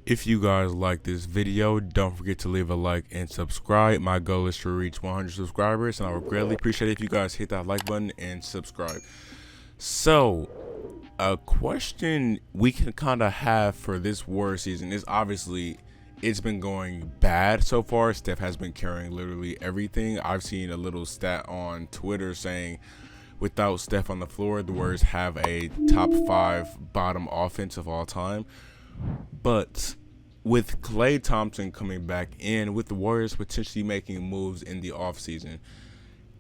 If you guys like this video, don't forget to leave a like and subscribe. My goal is to reach 100 subscribers, and I would greatly appreciate it if you guys hit that like button and subscribe. So, a question we can kind of have for this Warrior season is obviously it's been going bad so far. Steph has been carrying literally everything. I've seen a little stat on Twitter saying without Steph on the floor, the Warriors have a top 5 bottom offense of all time. But with Klay Thompson coming back in, with the Warriors potentially making moves in the offseason,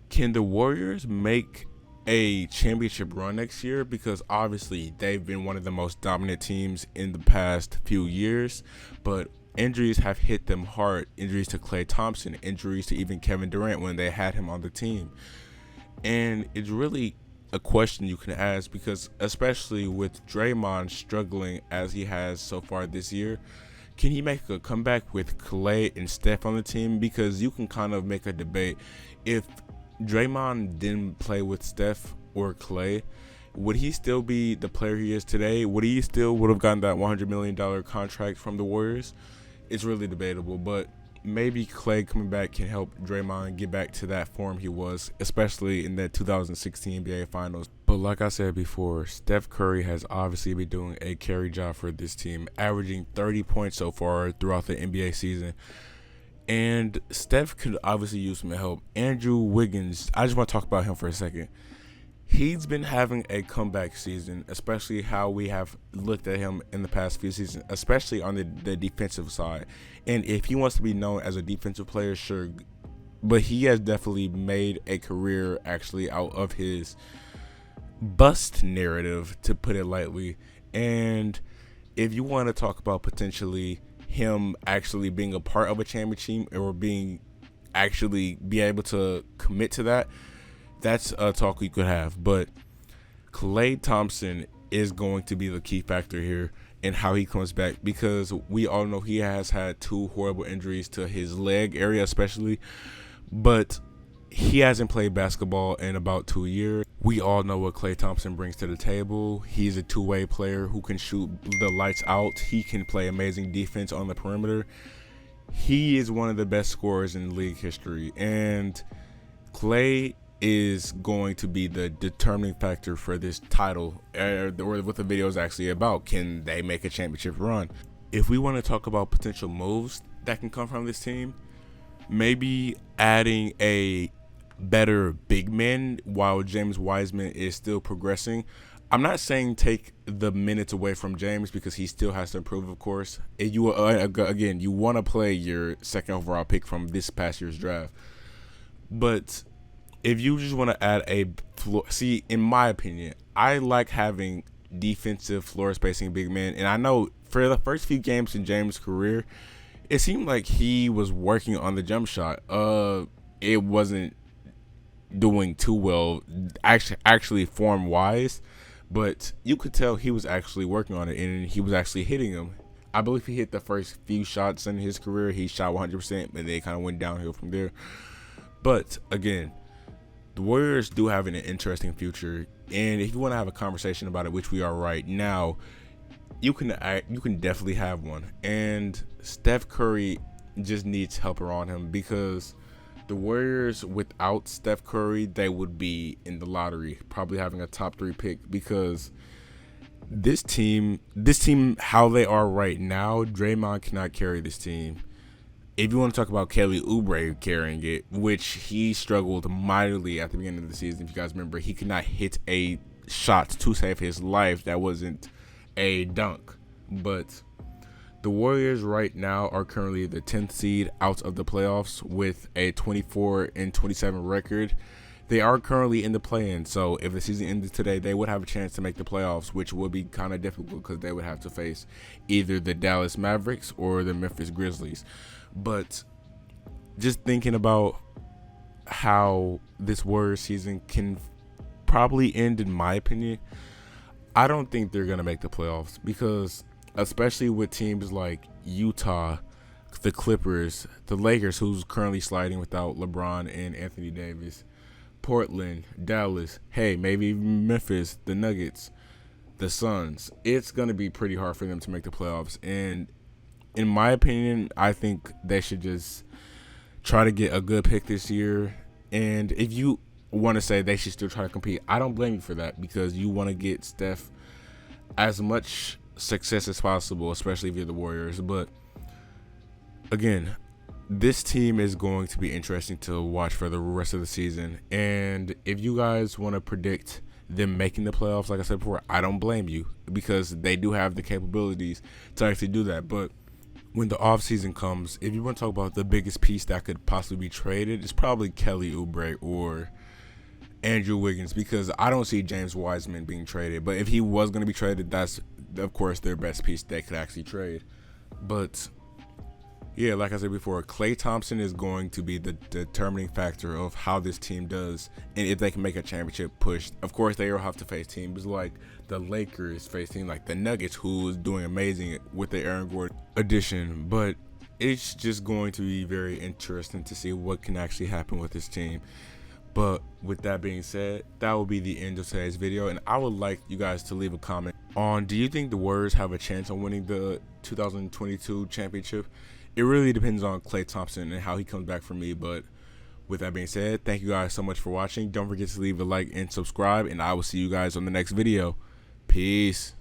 can the Warriors make a championship run next year? Because obviously they've been one of the most dominant teams in the past few years, but injuries have hit them hard. Injuries to Klay Thompson, injuries to even Kevin Durant when they had him on the team. And it's really a question you can ask because, especially with Draymond struggling as he has so far this year, can he make a comeback with Klay and Steph on the team? Because you can kind of make a debate. If Draymond didn't play with Steph or Klay, would he still be the player he is today? Would he still would have gotten that $100 million contract from the Warriors? It's really debatable, but maybe Klay coming back can help Draymond get back to that form he was, especially in that 2016 NBA Finals. But like I said before, Steph Curry has obviously been doing a carry job for this team, averaging 30 points so far throughout the NBA season. And Steph could obviously use some help. Andrew Wiggins, I just want to talk about him for a second. He's been having a comeback season, especially how we have looked at him in the past few seasons, especially on the defensive side. And if he wants to be known as a defensive player, sure. But he has definitely made a career actually out of his bust narrative, to put it lightly. And if you want to talk about potentially him actually being a part of a championship or being actually be able to commit to that, that's a talk we could have. But Klay Thompson is going to be the key factor here in how he comes back, because we all know he has had 2 horrible injuries to his leg area especially, but he hasn't played basketball in about 2 years. We all know what Klay Thompson brings to the table. He's a two-way player who can shoot the lights out. He can play amazing defense on the perimeter. He is one of the best scorers in league history, and Klay is going to be the determining factor for this title, or what the video is actually about. Can they make a championship run? If we want to talk about potential moves that can come from this team, maybe adding a better big man while James Wiseman is still progressing. I'm not saying take the minutes away from James, because he still has to improve, of course. If you again, you want to play your second overall pick from this past year's draft, but if you just want to add a floor, see, in my opinion, I like having defensive floor spacing big men. And I know for the first few games in James' career, it seemed like he was working on the jump shot. It wasn't doing too well, actually form wise, but you could tell he was actually working on it and he was actually hitting them. I believe he hit the first few shots in his career. He shot 100%, and they kind of went downhill from there. But again, the Warriors do have an interesting future, and if you want to have a conversation about it, which we are right now, you can definitely have one. And Steph Curry just needs help around him, because the Warriors, without Steph Curry, they would be in the lottery, probably having a top 3 pick, because this team, how they are right now, Draymond cannot carry this team. If you want to talk about Kelly Oubre carrying it, which he struggled mightily at the beginning of the season, if you guys remember, he could not hit a shot to save his life that wasn't a dunk. But the Warriors right now are currently the 10th seed out of the playoffs with a 24-27 record. They are currently in the play-in, so if the season ended today, they would have a chance to make the playoffs, which would be kind of difficult because they would have to face either the Dallas Mavericks or the Memphis Grizzlies. But just thinking about how this Warriors season can probably end, in my opinion, I don't think they're going to make the playoffs, because especially with teams like Utah, the Clippers, the Lakers, who's currently sliding without LeBron and Anthony Davis, Portland, Dallas, hey, maybe even Memphis, the Nuggets, the Suns, it's going to be pretty hard for them to make the playoffs. And in my opinion, I think they should just try to get a good pick this year. And if you want to say they should still try to compete, I don't blame you for that, because you want to get Steph as much success as possible, especially if you're the Warriors. But again, this team is going to be interesting to watch for the rest of the season. And if you guys want to predict them making the playoffs, like I said before, I don't blame you, because they do have the capabilities to actually do that. But when the offseason comes, if you want to talk about the biggest piece that could possibly be traded, it's probably Kelly Oubre or Andrew Wiggins, because I don't see James Wiseman being traded. But if he was going to be traded, that's, of course, their best piece they could actually trade. But yeah, like I said before, Klay Thompson is going to be the determining factor of how this team does and if they can make a championship push. Of course, they will have to face teams like the Lakers, facing like the Nuggets, who is doing amazing with the Aaron Gordon addition. But it's just going to be very interesting to see what can actually happen with this team. But with that being said, that will be the end of today's video. And I would like you guys to leave a comment on, do you think the Warriors have a chance on winning the 2022 championship? It really depends on Klay Thompson and how he comes back for me. But with that being said, thank you guys so much for watching. Don't forget to leave a like and subscribe, and I will see you guys on the next video. Peace.